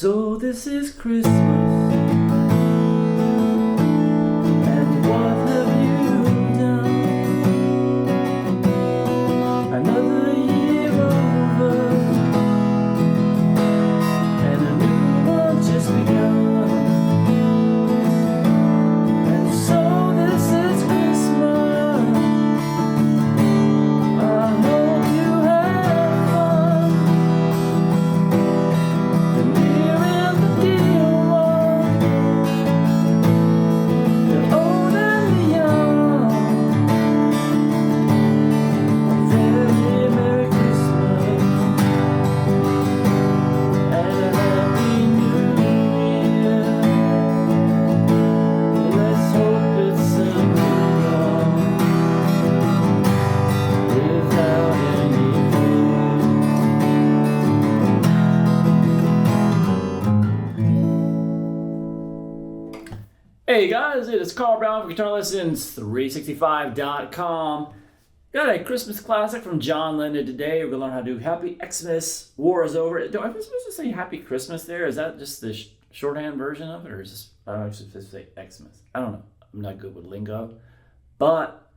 So this is Christmas, and what have you done? Another year over, and a new one just begun. And so this is Christmas. I hope you have fun. The near and the dear one, the old and the young. A very Merry Christmas and a Happy New Year. Let's hope it's simple without any fear. Hey guys, it is Carl Brown from GuitarLessons365.com. Got a Christmas classic from John Lennon today. We're going to learn how to do Happy XMAS, War is Over. Am I supposed to say Happy Christmas there? Is that just the shorthand version of it? Or is this, I don't know if it's supposed to say Xmas. I don't know. I'm not good with lingo. But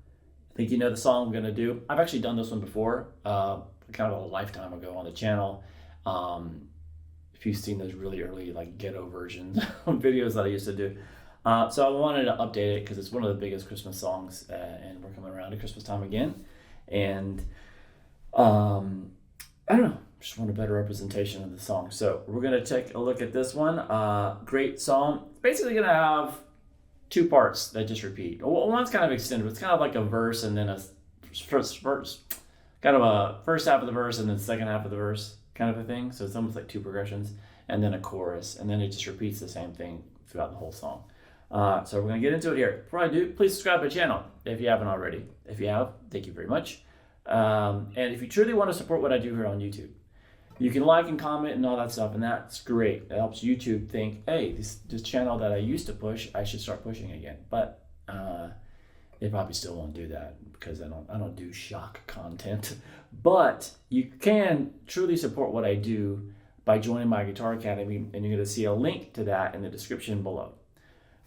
I think you know the song I'm going to do. I've actually done this one before, kind of a lifetime ago on the channel. If you've seen those really early like ghetto versions of videos that I used to do. So I wanted to update it because it's one of the biggest Christmas songs, and we're coming around to Christmas time again. And I don't know, just want a better representation of the song. So we're going to take a look at this one. Great song. It's basically going to have two parts that just repeat. One's kind of extended. It's kind of like a verse and then a first kind of a first half of the verse and then second half of the verse kind of a thing. So it's almost like two progressions and then a chorus, and then it just repeats the same thing throughout the whole song. So we're going to get into it here. Before I do, please subscribe to the channel if you haven't already. If you have, thank you very much. And if you truly want to support what I do here on YouTube, you can like and comment and all that stuff, and that's great. It helps YouTube think, hey, this channel that I used to push, I should start pushing again. But they probably still won't do that because I don't do shock content. But you can truly support what I do by joining my Guitar Academy, and you're going to see a link to that in the description below.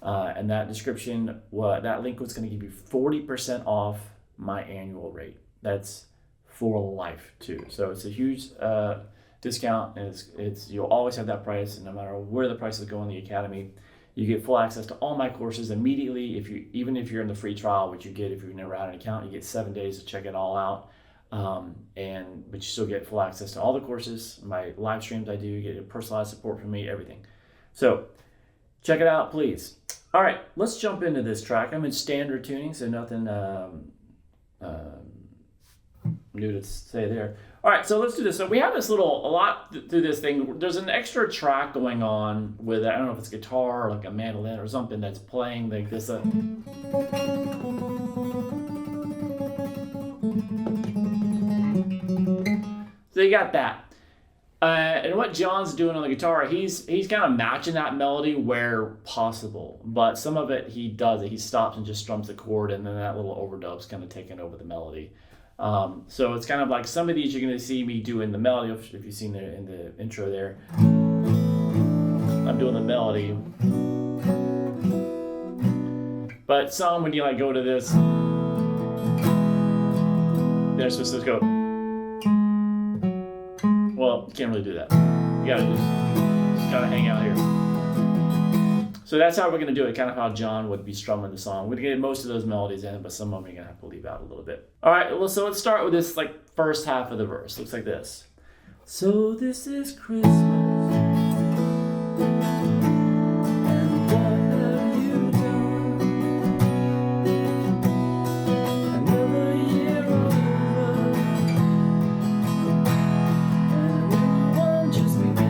And that description, that link was going to give you 40% off my annual rate. That's for life too. So it's a huge discount, and you'll always have that price, and no matter where the prices go in the academy, you get full access to all my courses immediately. Even if you're in the free trial, which you get if you've never had an account, you get 7 days to check it all out. But you still get full access to all the courses, my live streams I do, you get personalized support from me, everything. So check it out, please. All right, let's jump into this track. I'm in standard tuning, so nothing new to say there. All right, so let's do this. So we have a lot through this thing. There's an extra track going on with, I don't know if it's guitar or like a mandolin or something that's playing like this. So you got that. And what John's doing on the guitar, he's kind of matching that melody where possible. But some of it he does it. He stops and just strums the chord, and then that little overdub's kind of taking over the melody. So it's kind of like some of these you're going to see me doing the melody. If you've seen in the intro there, I'm doing the melody. But some, when you like go to this, they're supposed to go. Well, you can't really do that. You gotta just gotta hang out here. So that's how we're gonna do it, kind of how John would be strumming the song. We're gonna get most of those melodies in, but some of them you're gonna have to leave out a little bit. All right, well, so let's start with this like first half of the verse. Looks like this. So this is Christmas, and what have you done? Another year over, and a new one just begun.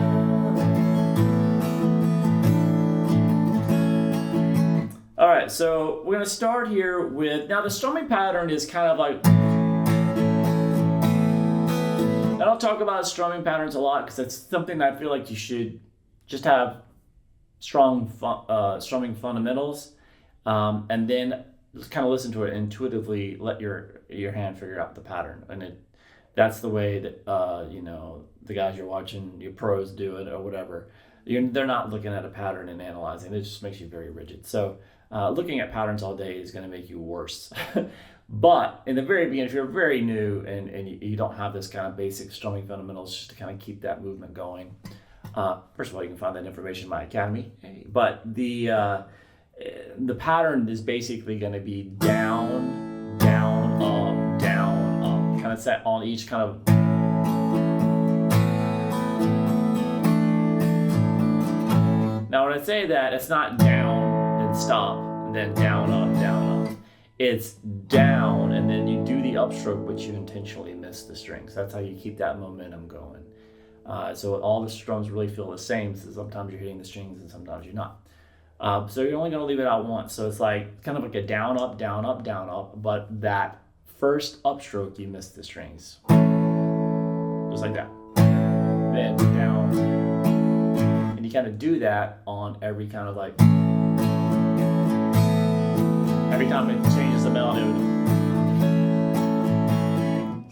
All right, so we're gonna start here with, now the strumming pattern is kind of like, I don't talk about strumming patterns a lot because that's something that I feel like you should just have strong strumming fundamentals, and then just kind of listen to it intuitively. Let your hand figure out the pattern, and that's the way that the guys you're watching, your pros do it or whatever. they're not looking at a pattern and analyzing. It just makes you very rigid. So looking at patterns all day is going to make you worse. But in the very beginning, if you're very new and you don't have this kind of basic strumming fundamentals just to kind of keep that movement going, first of all, you can find that information in my academy. But the pattern is basically going to be down, down, up, down, up, kind of set on each kind of. Now, when I say that, it's not down, then stop, and then down, up, down, up. It's down, and then you do the upstroke, but you intentionally miss the strings. That's how you keep that momentum going. So all the strums really feel the same. So sometimes you're hitting the strings, and sometimes you're not. So you're only going to leave it out once. So it's like kind of like a down, up, down, up, down, up. But that first upstroke, you miss the strings. Just like that. Then down. And you kind of do that on every kind of like, every time it changes the melody.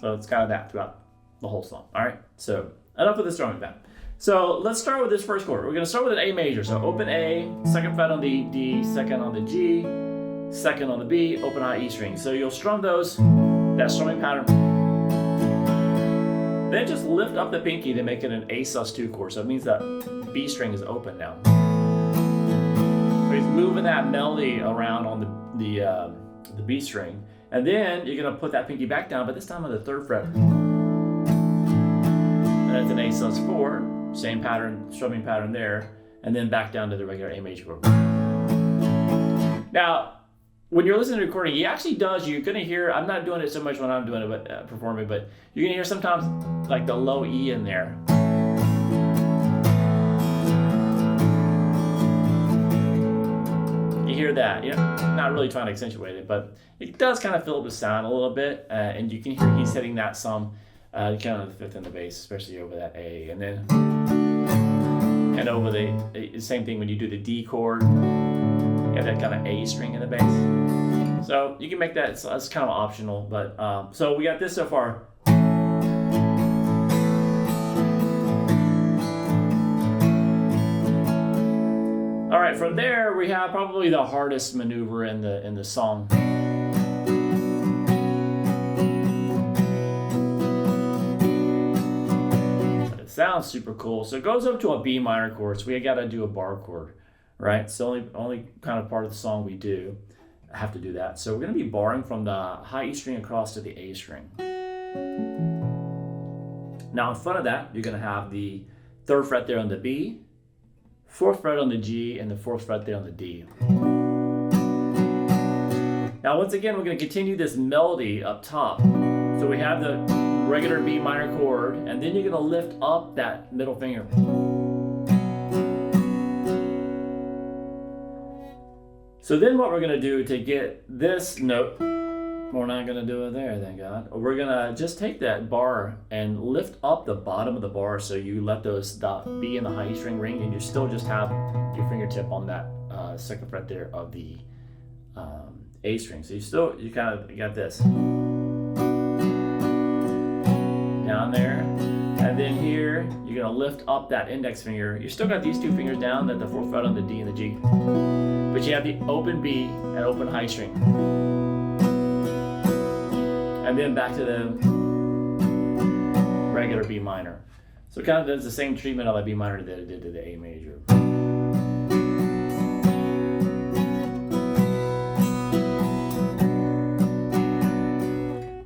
So it's kind of that throughout the whole song. All right. So enough with the strumming band. So let's start with this first chord. We're going to start with an A major. So open A, second fret on the D, second on the G, second on the B, open high E string. So you'll strum those, that strumming pattern. Then just lift up the pinky to make it an A sus2 chord. So it means that B string is open now. So he's moving that melody around on the B string. And then you're going to put that pinky back down, but this time on the third fret. And that's an A sus4. Same pattern, strumming pattern there, and then back down to the regular A major chord. Now, when you're listening to the recording, he actually does, you're going to hear, I'm not doing it so much when I'm doing it, but performing, but you're going to hear sometimes like the low E in there. You hear that, you know, not really trying to accentuate it, but it does kind of fill up the sound a little bit, and you can hear he's hitting that some. Kind of the fifth in the bass, especially over that A, and then over the same thing when you do the D chord, you have that kind of A string in the bass. So you can make that, so that's kind of optional, but so we got this so far. All right, from there we have probably the hardest maneuver in the song. Sounds super cool. So it goes up to a B minor chord. So we got to do a bar chord, right? It's the only kind of part of the song we do. I have to do that. So we're going to be barring from the high E string across to the A string. Now in front of that, you're going to have the third fret there on the B, fourth fret on the G, and the fourth fret there on the D. Now once again, we're going to continue this melody up top. So we have the regular B minor chord, and then you're going to lift up that middle finger. So then what we're going to do to get this note, we're not going to do it there, thank God. We're going to just take that bar and lift up the bottom of the bar, so you let those B and the high E string ring, and you still just have your fingertip on that second fret there of the A string. So you got this. Down there, and then here you're going to lift up that index finger. You still got these two fingers down, that the fourth fret on the D and the G, but you have the open B and open high string, and then back to the regular B minor. So it kind of does the same treatment of the B minor that it did to the A major.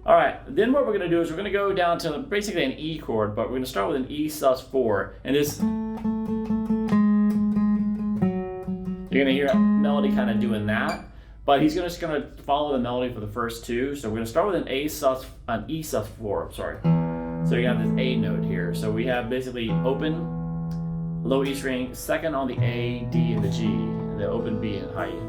All right, then what we're going to do is we're going to go down to basically an E chord, but we're going to start with an E sus4. And this, you're going to hear a melody kind of doing that, but he's just going to follow the melody for the first two. So we're going to start with an E sus4, sorry. So you have this A note here. So we have basically open, low E string, second on the A, D, and the G, and the open B and high E.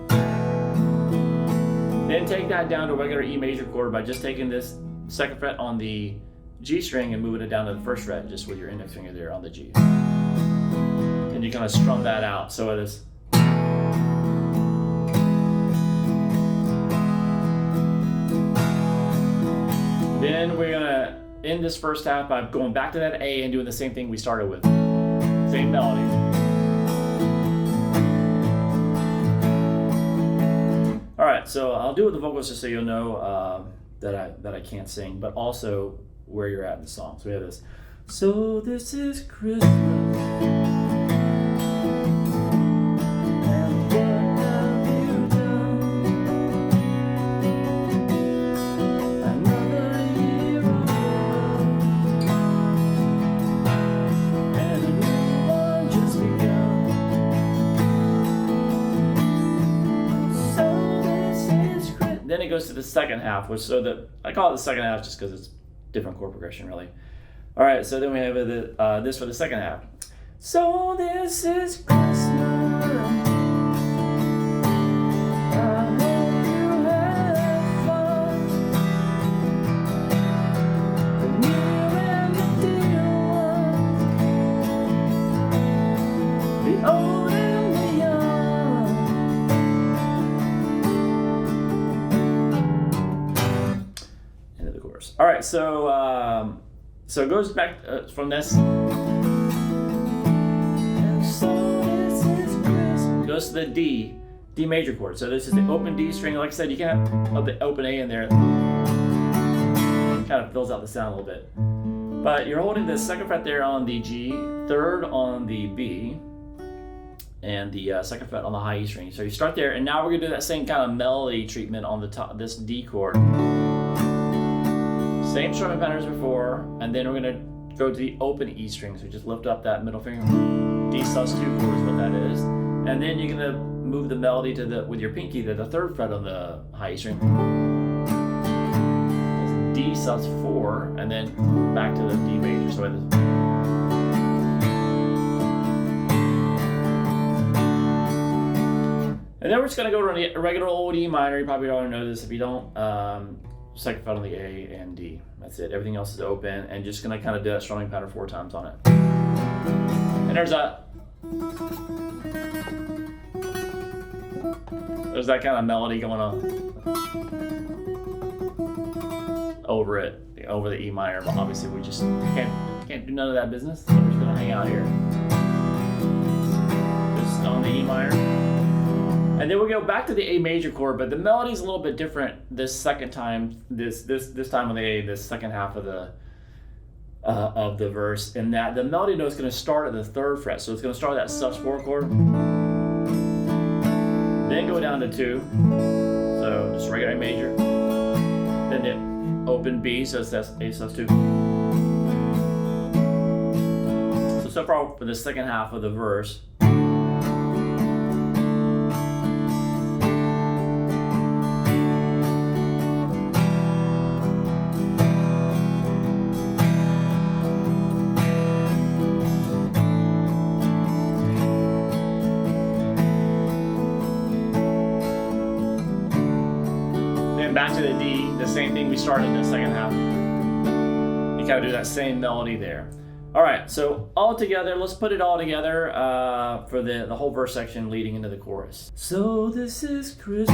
Then take that down to a regular E major chord by just taking this second fret on the G string and moving it down to the first fret just with your index finger there on the G. And you kind of strum that out. So it is. Then we're going to end this first half by going back to that A and doing the same thing we started with. Same melody. right, so I'll do it with the vocals just so you'll know that I can't sing, but also where you're at in the song. So we have this. So this is Christmas. And what have you done? Another year of love, and a new one just begun. So this is Christmas. Then it goes to the second half, which I call it the second half just because it's different chord progression, really. All right, so then we have this for the second half. So this is Christmas. I hope you have fun. The near and the dear one, the old and the young. End of the chorus. All right, so it goes back from this. And so this is Christmas. Goes to the D major chord. So this is the open D string. Like I said, you can have the open A in there. Kind of fills out the sound a little bit. But you're holding the second fret there on the G, third on the B, and the second fret on the high E string. So you start there, and now we're gonna do that same kind of melody treatment on the top, this D chord. Same strumming pattern as before, and then we're going to go to the open E string. So just lift up that middle finger. D sus2 chord is what that is. And then you're going to move the melody to with your pinky to the third fret on the high E string. That's D sus4, and then back to the D major. So and then we're just going to go to a regular old E minor. You probably already know this. If you don't, second fret on the A and D. That's it. Everything else is open, and just gonna kind of do that strumming pattern 4 times on it. And there's that kind of melody going on over it, over the E minor. But obviously, we just can't do none of that business. So we're just gonna hang out here, just on the E minor. And then we go back to the A major chord, but the melody's a little bit different this second time. This time on the A, this second half of the verse, in that the melody note is going to start at the third fret. So it's going to start at that sus4 chord, then go down to 2. So just regular A major, then the open B, so that's A sus2. So far for the second half of the verse. Back to the D, the same thing we started in the second half. You kind of do that same melody there. All right, so all together, let's put it all together for the whole verse section leading into the chorus. So this is Christmas.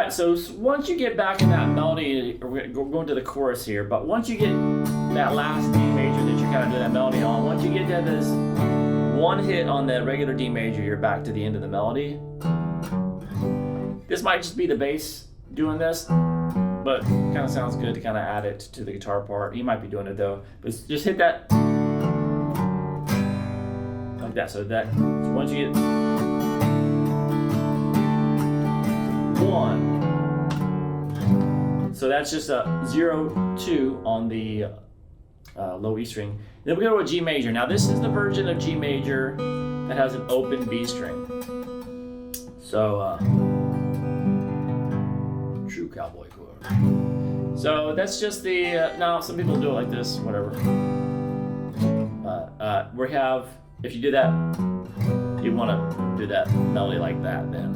So once you get back in that melody, we're going to the chorus here, but once you get that last D major that you're kind of doing that melody on, once you get to this one hit on the regular D major, you're back to the end of the melody. This might just be the bass doing this, but it kind of sounds good to kind of add it to the guitar part. He might be doing it though, but just hit that like that. So once you get 1. So that's just a 0-2 on the low E string. Then we go to a G major. Now this is the version of G major that has an open B string. So true cowboy chord. So that's just the, now some people do it like this, whatever. We have, if you do that, you want to do that melody like that then,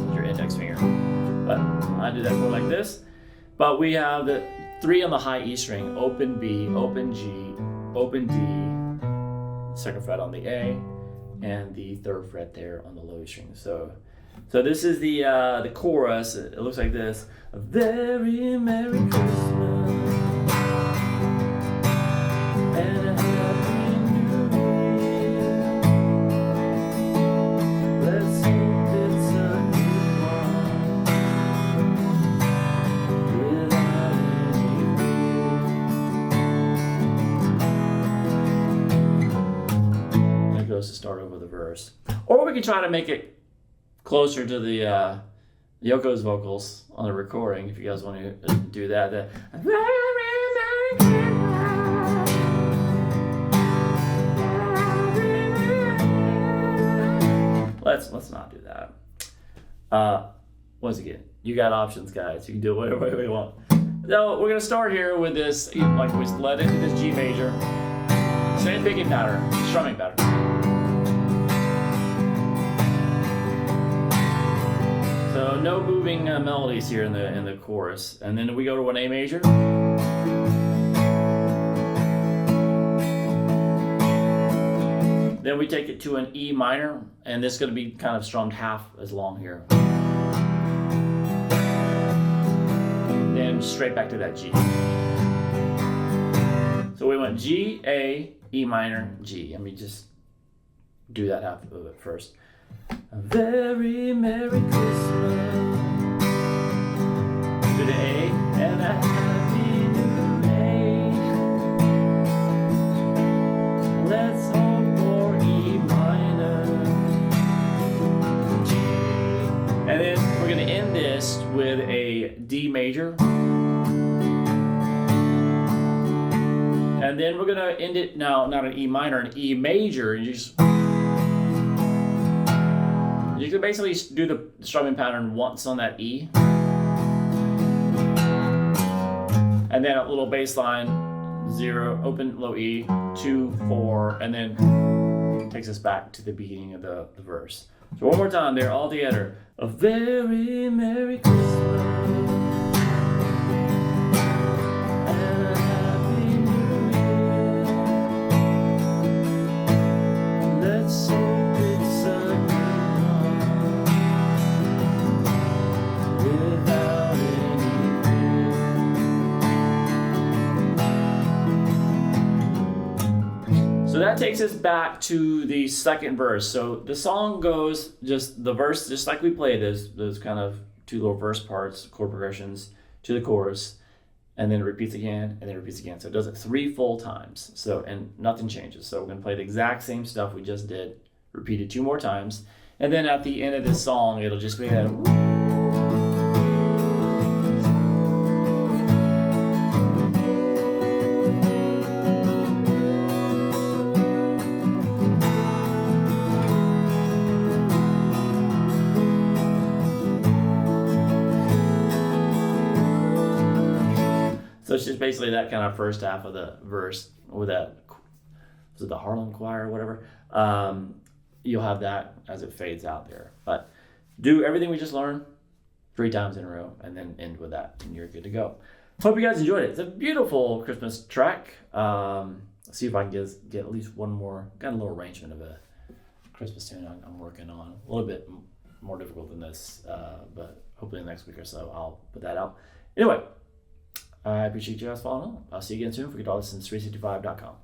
with your index finger. But I do that chord like this. But we have the 3 on the high E string, open B, open G, open D, 2nd fret on the A, and the 3rd fret there on the low E string. So this is the chorus. It looks like this. A very Merry Christmas and a Happy New Year. Let's hope it's a good one without any fear. That goes to start over the verse. Or we can try to make it closer to the Yoko's vocals on the recording, if you guys want to do that. Let's not do that. Once again, you got options, guys. You can do it whatever way you want. So we're gonna start here with this, like we led into this G major, same picking pattern, strumming pattern. So no moving melodies here in the chorus, and then we go to an A major. Then we take it to an E minor, and this is going to be kind of strummed half as long here. Then straight back to that G. So we went G, A, E minor, G. Let me just do that half of it first. A very Merry Christmas to the A and a Happy New Day. Let's hope for E minor, G. And then we're going to end this with a D major. And then we're going to end it now, not an E minor, an E major. And you can basically do the strumming pattern once on that E. And then a little bass line, 0, open, low E, 2, 4, and then takes us back to the beginning of the verse. So one more time there, all together. A very Merry Christmas and a Happy New Year. Let's hope it's a without any fear. So that takes us back to the second verse. So the song goes just the verse, just like we played those kind of 2 little verse parts, chord progressions to the chorus, and then it repeats again, and then it repeats again. So it does it 3 full times. So, and nothing changes. So we're gonna play the exact same stuff we just did, repeat it 2 more times. And then at the end of this song, it'll just be that. So it's just basically that kind of first half of the verse with that, was it the Harlem Choir or whatever? You'll have that as it fades out there. But do everything we just learned 3 times in a row and then end with that and you're good to go. Hope you guys enjoyed it. It's a beautiful Christmas track. Let's see if I can get at least one more, got a little arrangement of a Christmas tune I'm working on. A little bit more difficult than this, but hopefully next week or so I'll put that out. Anyway, I appreciate you guys following along. I'll see you again soon for guitarlessons365.com.